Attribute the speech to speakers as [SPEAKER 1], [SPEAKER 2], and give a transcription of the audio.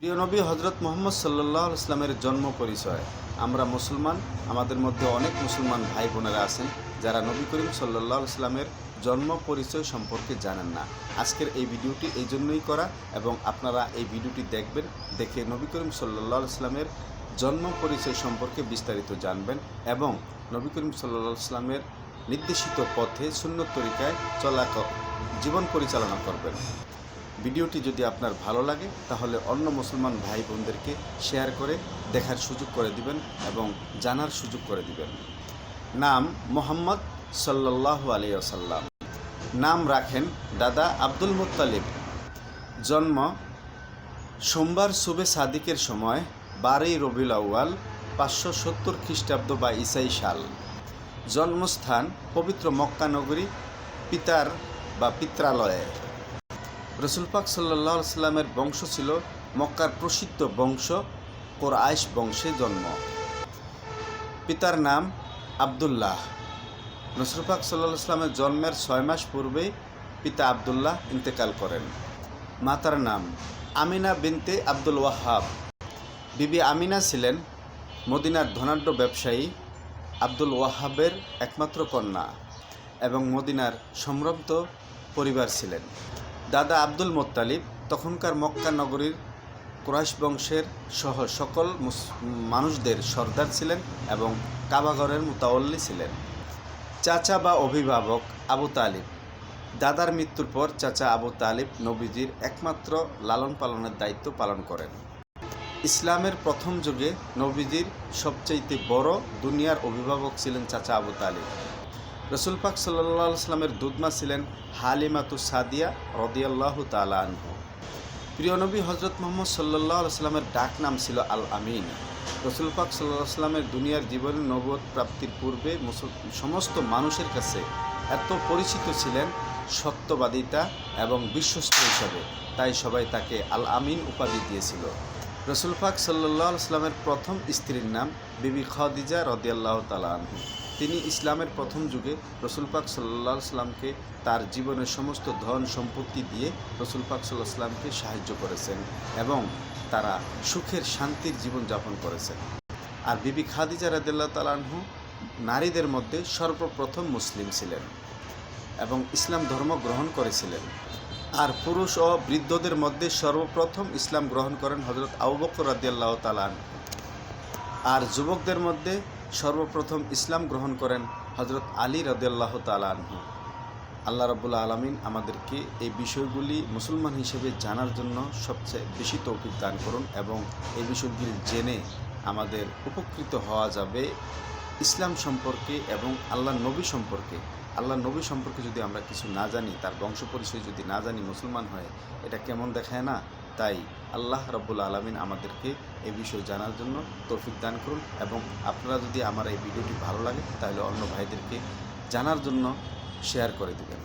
[SPEAKER 1] প্রিয় নবী হজরত মুহাম্মদ সাল্লাল্লাহু আলাইহি ওয়াসাল্লামের জন্ম পরিচয়। আমরা মুসলমান, আমাদের মধ্যে অনেক মুসলমান ভাই বোনেরা আছেন যারা নবী করিম সাল্লাল্লাহু আলাইহি ওয়াসাল্লামের জন্ম পরিচয় সম্পর্কে জানেন না। আজকের এই ভিডিওটি এই জন্যই করা, এবং আপনারা এই ভিডিওটি দেখবেন, দেখে নবী করিম সাল্লাল্লাহু আলাইহি ওয়াসাল্লামের জন্ম পরিচয় সম্পর্কে বিস্তারিত জানবেন এবং নবী করিম সাল্লাল্লাহু আলাইহি ওয়াসাল্লামের নির্দেশিত পথে সুন্নত তরিকায় জীবন পরিচালনা করবেন। ভিডিওটি যদি আপনার ভালো লাগে তাহলে অন্য মুসলমান ভাই বোনদেরকে শেয়ার করে দেখার সুযোগ করে দিবেন এবং জানার সুযোগ করে দিবেন। নাম মোহাম্মদ সাল্লাল্লাহু আলাইহি ওয়াসাল্লাম। নাম রাখেন দাদা আব্দুল মুত্তালিব। জন্ম সোমবার সুবে সাদিকের সময় 12ই রবিউল আউয়াল 570 খ্রিস্টাব্দ বা ঈসাই সাল। জন্মস্থান পবিত্র মক্কা নগরী, পিতার বা পিত্রালয়ে। রসুল পাক সাল্লাল্লাহু আলাইহি ওয়াসাল্লামের বংশ ছিল মক্কার প্রসিদ্ধ বংশ কুরাইশ বংশে জন্ম। পিতার নাম আবদুল্লাহ। রসুল পাক সাল্লাল্লাহু আলাইহি ওয়াসাল্লামের জন্মের 6 মাস পূর্বেই পিতা আবদুল্লাহ ইন্তেকাল করেন। মাতার নাম আমিনা বিনতে আব্দুল ওয়াহাব। বিবি আমিনা ছিলেন মদিনার ধনাঢ্য ব্যবসায়ী আব্দুল ওয়াহাবের একমাত্র কন্যা এবং মদিনার সম্ভ্রান্ত পরিবার ছিলেন। দাদা আব্দুল মুত্তালিব তখনকার মক্কা নগরীর কুরাইশ বংশের সহ সকল মানুষদের সর্দার ছিলেন এবং কাবাঘরের মুতাওয়াল্লি ছিলেন। চাচা বা অভিভাবক আবু তালিব। দাদার মৃত্যুর পর চাচা আবু তালিব নবীজির একমাত্র লালন পালনের দায়িত্ব পালন করেন। ইসলামের প্রথম যুগে নবীজির সবচাইতে বড় দুনিয়ার অভিভাবক ছিলেন চাচা আবু তালিব। রসুল পাক সাল্লাল্লাহু আলাইহি ওয়াসাল্লামের দুধমা ছিলেন হালিমাতুস সাদিয়া রাদিয়াল্লাহু তাআলা আনহু। প্রিয় নবী হজরত মুহাম্মদ সাল্লাল্লাহু আলাইহি ওয়াসাল্লামের ডাক নাম ছিল আল আমিন। রসুল পাক সাল্লাল্লাহু আলাইহি ওয়াসাল্লামের দুনিয়ার জীবনে নবুয়ত প্রাপ্তির পূর্বে সমস্ত মানুষের কাছে এত পরিচিত ছিলেন সত্যবাদিতা এবং বিশ্বস্ত হিসাবে, তাই সবাই তাকে আল আমিন উপাধি দিয়েছিল। রসুল পাক সাল্লাল্লাহু আলাইহি ওয়াসাল্লামের প্রথম স্ত্রীর নাম বিবি খাদিজা রাদিয়াল্লাহু তাআলা আনহা। তিনি ইসলামের প্রথম যুগে রসুল পাক সাল্লাল্লাহু আলাইহি ওয়াসাল্লামকে তার জীবনের সমস্ত ধন সম্পত্তি দিয়ে রসুল পাক সাল্লাল্লাহু আলাইহি ওয়াসাল্লামকে সাহায্য করেছেন এবং তারা সুখের শান্তির জীবনযাপন করেছেন। আর বিবি খাদিজা রাদিয়াল্লাহু তাআলা আনহা নারীদের মধ্যে সর্বপ্রথম মুসলিম ছিলেন এবং ইসলাম ধর্ম গ্রহণ করেছিলেন। আর পুরুষ ও বৃদ্ধদের মধ্যে সর্বপ্রথম ইসলাম গ্রহণ করেন হযরত আবু বকর রাদিয়াল্লাহু তাআলা আনহু। আর যুবকদের মধ্যে সর্বপ্রথম ইসলাম গ্রহণ করেন হযরত আলী রাদিয়াল্লাহু তাআলা আনহু। আল্লাহ রাব্বুল আলামিন আমাদেরকে এই বিষয়গুলি মুসলমান হিসেবে জানার জন্য সবচেয়ে বেশি তৌফিক দান করুন এবং এই বিষয়গুলি জেনে আমাদের উপকৃত হওয়া যাবে ইসলাম সম্পর্কে এবং আল্লাহ নবী সম্পর্কে যদি আমরা কিছু না জানি, তার বংশ পরিচয় যদি না জানি মুসলমান হয়ে, এটা কেমন দেখায় না? তাই আল্লাহ রাব্বুল আলামিন আমাদেরকে এই বিষয় জানার জন্য তৌফিক দান করুন এবং আপনারা যদি আমার এই ভিডিওটি ভালো লাগে তাহলে অন্য ভাইদেরকে জানার জন্য শেয়ার করে দেবেন।